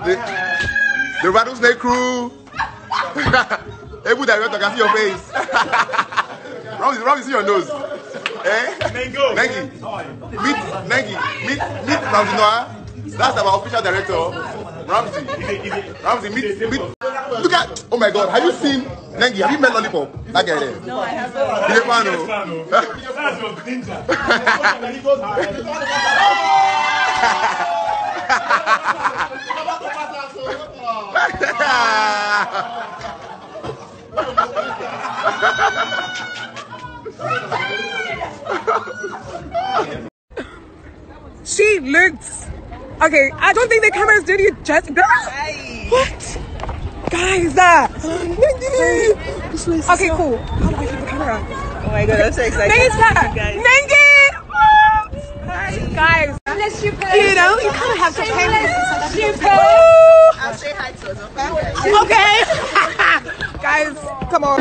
the RattleSnake crew. Able director can see your face. Ramsey, see your nose. Eh? Nengi. Meet Ramsey Noah. That's our official director. Ramsey, meet. Look at. Oh my God, have you seen Nengi? Have you met Lollipop? That guy there. No, I haven't. He's a fan, oh. That's your ninja. She looks okay. I don't think the cameras did you just girl. What? Guys, okay, cool. How do I flip the camera? Oh my God, I'm so excited. Nengi's back. Guys. Nengi! Guys, you know, you kind of have to pay me. I'll say hi to her. Okay. Guys, come on.